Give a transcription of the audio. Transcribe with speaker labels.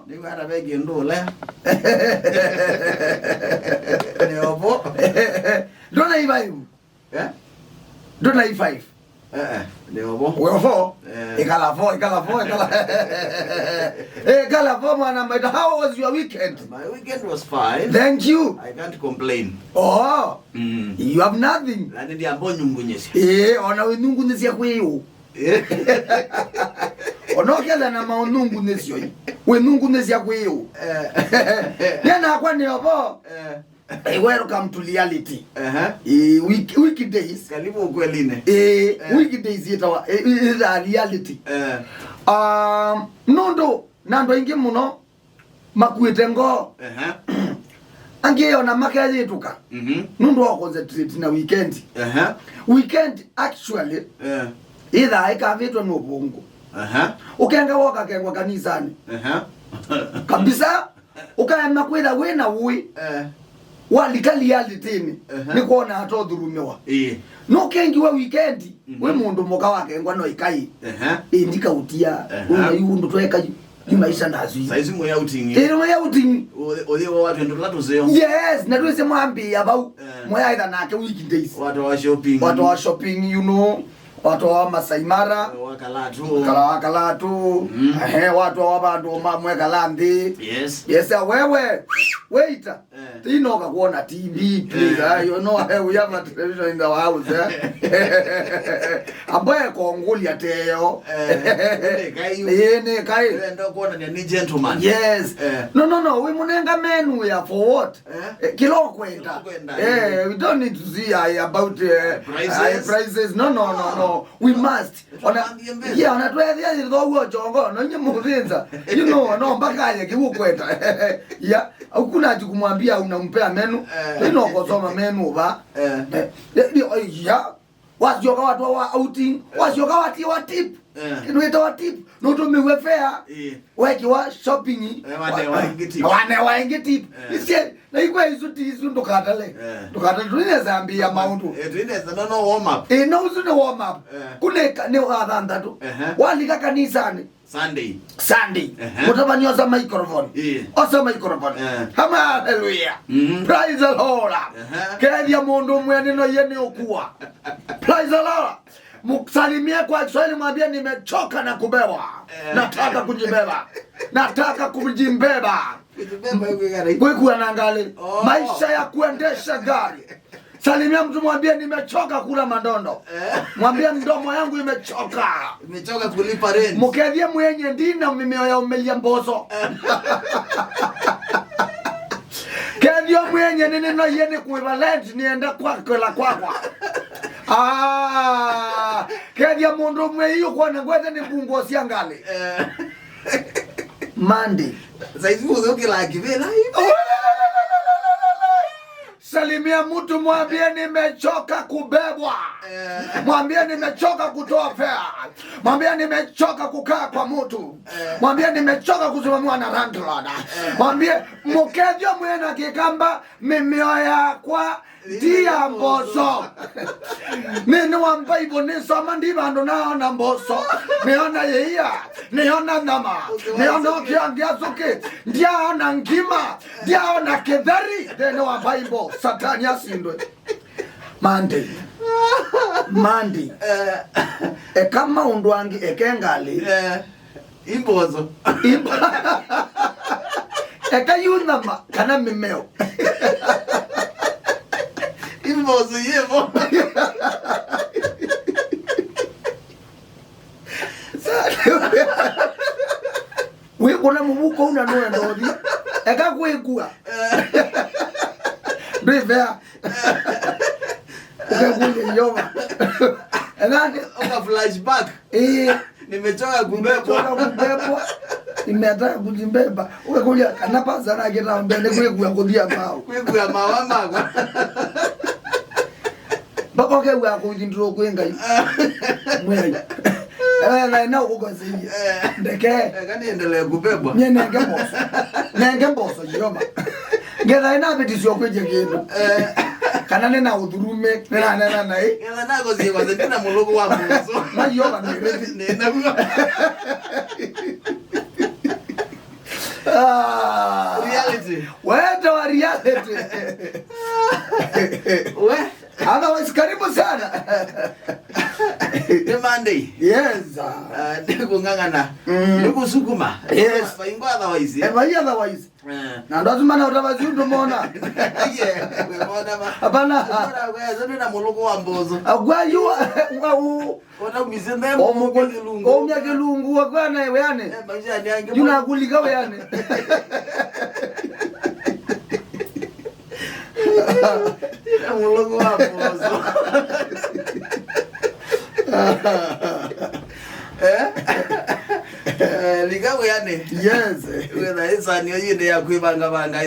Speaker 1: Ni kwara begi ndule. Ni opo.
Speaker 2: Dona i5.
Speaker 1: Eh?
Speaker 2: Dona i5.
Speaker 1: Ni opo.
Speaker 2: Wewe 4. Ikala 4. Ikala 4 mwana mbaita. How was your weekend?
Speaker 1: My weekend was fine.
Speaker 2: Thank you.
Speaker 1: I can't complain.
Speaker 2: Oh. You have nothing.
Speaker 1: Nani ndi ambo nyungunyesi.
Speaker 2: Ona we nyungunyesi kweyo. Onokela na maunungunyesi yoyi. We nyungunyesi kweyo. Yana kwa ni opo. Welcome to reality. Weekdays.
Speaker 1: Karibu ukweline.
Speaker 2: Weekdays is a reality. Nondo nando ingi muno makuite ngo. Ange ona makaje tuka. Nondo wa concentrate na weekend. Weekend actually either aikavetwa no bongo. Ukenga woka kengwa kanisani. Kabisa ukaema kwenda wena ui. Walikali reality ni kuona atodhurumewa. No kengi wa weekend we mundu moka wake ngwa no ikai. Indika utia una yundu tweka maisha nazo.
Speaker 1: Saizi mo outing.
Speaker 2: Mo outing.
Speaker 1: Ole watu ndo latuzeo.
Speaker 2: Yes, na twese mwambi about moya ida nake weekdays.
Speaker 1: Watu wa shopping.
Speaker 2: Watu wa shopping, you know. Watu wa Masai Mara, Wakalatu, watu wa bandu mweka landi.
Speaker 1: Yes.
Speaker 2: Yes, wewe. Waiter. Tinoka kuona TV, please. You know we have a television in the house. Ambaye konguli ateo. Kai.
Speaker 1: Ndo kuona ni gentleman.
Speaker 2: Yes. No. We munenga menu ya for what? Kilo kwenda. We don't need to see about prices. No. We must. Onatwethia thitho jongo no nyemurinza. You know no mpaka yake kiukwenda. Yeah. Hakuna ati kumwambia unampea menu. Ndio kusoma menu ba. Yeah. Wasioka watu wa outing, wasioka watu wa tip. Kinaita wa tip. No to me fair. Weki wa shopping. Wane waingi tip. Ise na ikwa isu ndokatale. Ndokatale tunaweza ambia maundu.
Speaker 1: Tunaweza no warm up.
Speaker 2: No usu warm up. Kuneka ne wathanda tu. Walika kanisani. Sunday. Mutabani osa microphone. Osa microphone. Hallelujah. Praise the Lord. Kedia mundu mwene no yene okua. Praise the Lord. Msalimia kwa Kiswahili mwambie nimechoka na kubebwa. Nataka kujibeba. Nataka kujimbeba. Kujibeba naangalia. Maisha ya kuendesha gari. Salimia mtu mwambie nimechoka kula mandondo. Mwambie mdomo yangu imechoka.
Speaker 1: Imechoka kulipa rent.
Speaker 2: Mkedhie mwenye ndina mimeo ya umelia mboso. Kedio mwenye nini no yene kuivalent nienda kwako la kwakwa. Kedia mundu mwe hiyo kwa ngwete ni bungo siangali. Monday.
Speaker 1: Saizi uzoke la kivela hivi.
Speaker 2: Salimia mtu mwambie nimechoka kubebwa. Mwambie nimechoka kutoa fare. Mwambie nimechoka kukaa kwa mtu. Mwambie nimechoka kusimamiwa na landlord. Mwambie mkedio mwena kikamba mimeo yakwa dia mboso. Nini wa Bible ni soma ndi bandu naona mboso. Niona yeia, niona nama, niona kiangia suki, ndiaona ngima, ndiaona kedhari. Nini wa Bible Satani asindwe. Monday. Kama undwangi ekengali.
Speaker 1: Imbozo.
Speaker 2: Ekayunama kana mimeo.
Speaker 1: Imbozo yevo.
Speaker 2: We kuna mubuko una noya ndodi. Eka kwegua. Bevea. Ukagule yoma.
Speaker 1: Nani oka flashback. Nimechoka kubebwa.
Speaker 2: Nimetaka kujimbeba. Ukagule kanapa sana kita mbele kwegua kudia mao.
Speaker 1: Kwegua mawama kwa.
Speaker 2: Bako kwegua kujindro kwenga. Mwe. Na ugozi. Ndeke.
Speaker 1: Kani endelee kubebwa.
Speaker 2: Nenge mboso yoma. Ngeza ina betisyo kweje kindu. Kana nena udhurume nena nai.
Speaker 1: Ngeza nako ziwa zina mulogo wa mboso.
Speaker 2: Na yoba nena.
Speaker 1: Reality.
Speaker 2: Wenda wa reality.
Speaker 1: We
Speaker 2: Otherwise karibu sana.
Speaker 1: The Monday.
Speaker 2: Yes.
Speaker 1: Kungangana. Nikusukuma.
Speaker 2: Yes.
Speaker 1: Faingo otherwise.
Speaker 2: Otherwise. Na ndo zimana utabazi utomona.
Speaker 1: Yeah. We mona ma.
Speaker 2: Hapana.
Speaker 1: Bora wewe na muloko wa mbozo.
Speaker 2: Agwa yu
Speaker 1: Ona mizende mo kelungu.
Speaker 2: Omya kelungu wakwana ewe yane.
Speaker 1: Maisha ni ange.
Speaker 2: Juna kulika we yane.
Speaker 1: Tira muloko wa mbozo. Ligawe yane.
Speaker 2: Yes.
Speaker 1: Wena isa niyo yinde ya kwibanga banga.